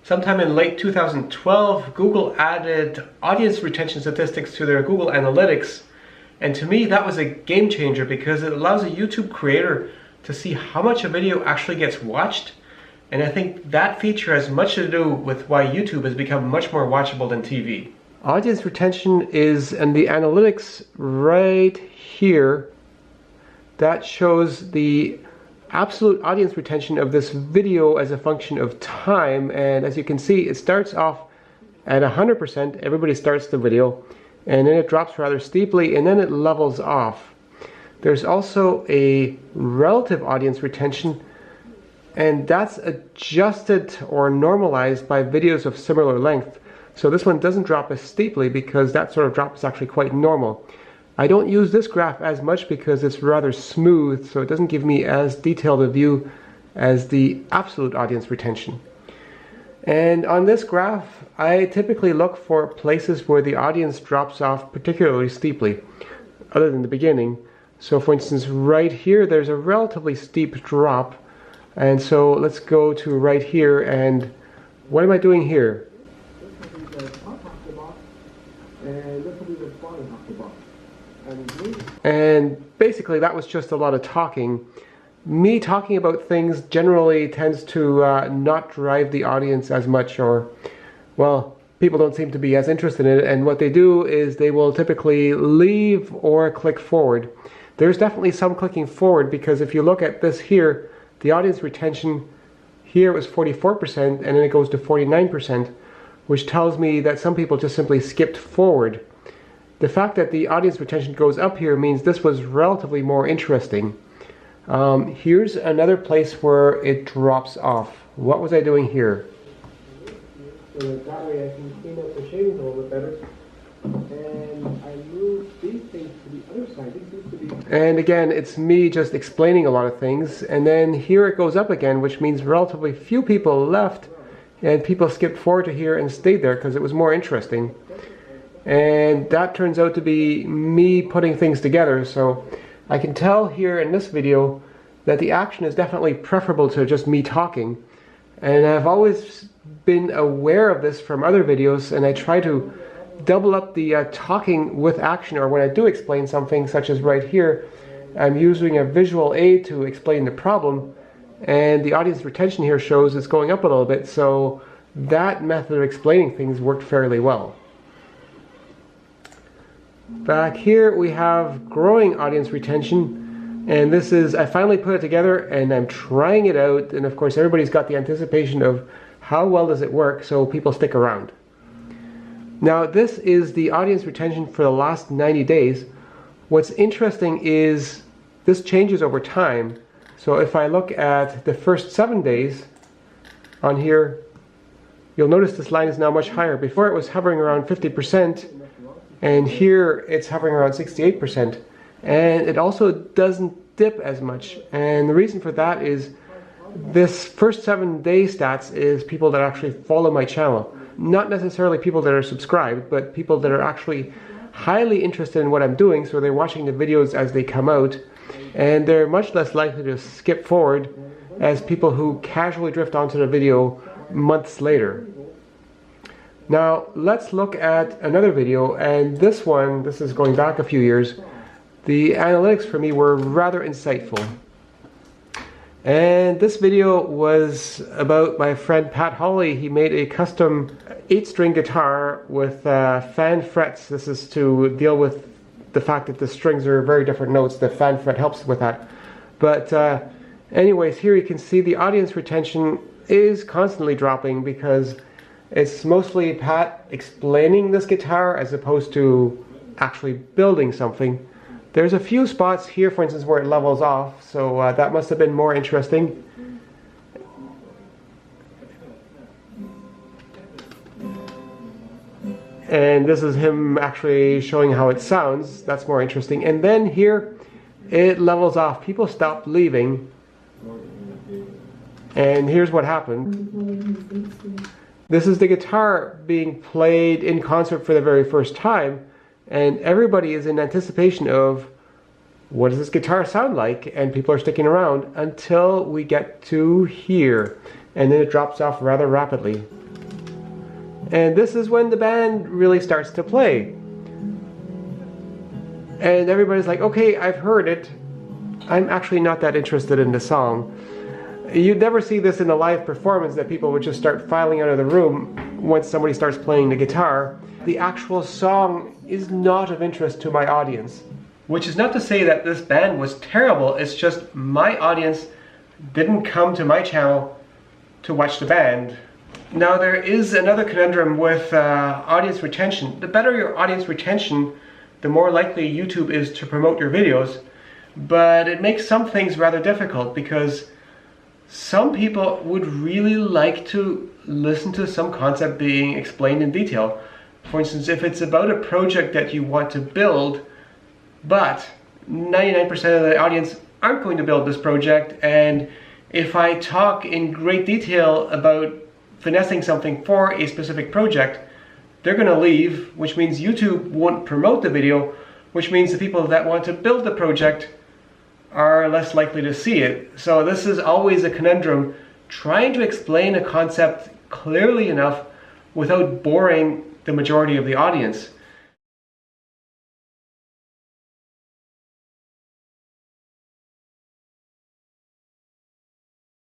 Sometime in late 2012, Google added audience retention statistics to their Google Analytics. And to me, that was a game changer because it allows a YouTube creator to see how much a video actually gets watched. And I think that feature has much to do with why YouTube has become much more watchable than TV. Audience retention is in the analytics right here. That shows the absolute audience retention of this video as a function of time, and as you can see, it starts off at 100%. Everybody starts the video, and then it drops rather steeply, and then it levels off. There's also a relative audience retention, and that's adjusted or normalized by videos of similar length. So this one doesn't drop as steeply because that sort of drop is actually quite normal. I don't use this graph as much because it's rather smooth, so it doesn't give me as detailed a view as the absolute audience retention. And on this graph, I typically look for places where the audience drops off particularly steeply, other than the beginning. So for instance, right here, there's a relatively steep drop. And so let's go to right here, and what am I doing here? And basically that was just a lot of talking. Me talking about things generally tends to not drive the audience as much, or, well, people don't seem to be as interested in it, and what they do is they will typically leave or click forward. There's definitely some clicking forward, because if you look at this here, the audience retention here was 44%, and then it goes to 49%, which tells me that some people just simply skipped forward. The fact that the audience retention goes up here means this was relatively more interesting. Here's another place where it drops off. What was I doing here? So that way I can clean up the shading a little bit better. And I move these things to the other side. These used to be... And again, it's me just explaining a lot of things. And then here it goes up again, which means relatively few people left. And people skipped forward to here and stayed there because it was more interesting. And that turns out to be me putting things together. So I can tell here in this video that the action is definitely preferable to just me talking. And I've always been aware of this from other videos, and I try to double up the talking with action, or when I do explain something, such as right here, I'm using a visual aid to explain the problem, and the audience retention here shows it's going up a little bit, so that method of explaining things worked fairly well. Back here we have growing audience retention, and this is, I finally put it together and I'm trying it out, and of course everybody's got the anticipation of how well does it work, so people stick around. Now this is the audience retention for the last 90 days. What's interesting is this changes over time. So if I look at the first 7 days on here, you'll notice this line is now much higher. Before it was hovering around 50%, and here it's hovering around 68%. And it also doesn't dip as much. And the reason for that is this first 7 day stats is people that actually follow my channel. Not necessarily people that are subscribed, but people that are actually highly interested in what I'm doing, so they're watching the videos as they come out, and they're much less likely to skip forward as people who casually drift onto the video months later. Now let's look at another video, and this one, this is going back a few years. The analytics for me were rather insightful. And this video was about my friend Pat Hawley. He made a custom 8-string guitar with fan frets. This is to deal with the fact that the strings are very different notes. The fan fret helps with that. But anyways, here you can see the audience retention is constantly dropping because it's mostly Pat explaining this guitar as opposed to actually building something. There's a few spots here, for instance, where it levels off, so that must have been more interesting. And this is him actually showing how it sounds. That's more interesting. And then here, it levels off. People stop leaving. And here's what happened. This is the guitar being played in concert for the very first time. And everybody is in anticipation of what does this guitar sound like, and people are sticking around until we get to here, and then it drops off rather rapidly. And this is when the band really starts to play. And everybody's like, okay, I've heard it. I'm actually not that interested in the song. You'd never see this in a live performance, that people would just start filing out of the room once somebody starts playing the guitar. The actual song is not of interest to my audience. Which is not to say that this band was terrible, it's just my audience didn't come to my channel to watch the band. Now there is another conundrum with audience retention. The better your audience retention, the more likely YouTube is to promote your videos. But it makes some things rather difficult, because some people would really like to listen to some concept being explained in detail. For instance, if it's about a project that you want to build, but 99% of the audience aren't going to build this project, and if I talk in great detail about finessing something for a specific project, they're going to leave, which means YouTube won't promote the video, which means the people that want to build the project are less likely to see it. So this is always a conundrum, trying to explain a concept clearly enough without boring the majority of the audience.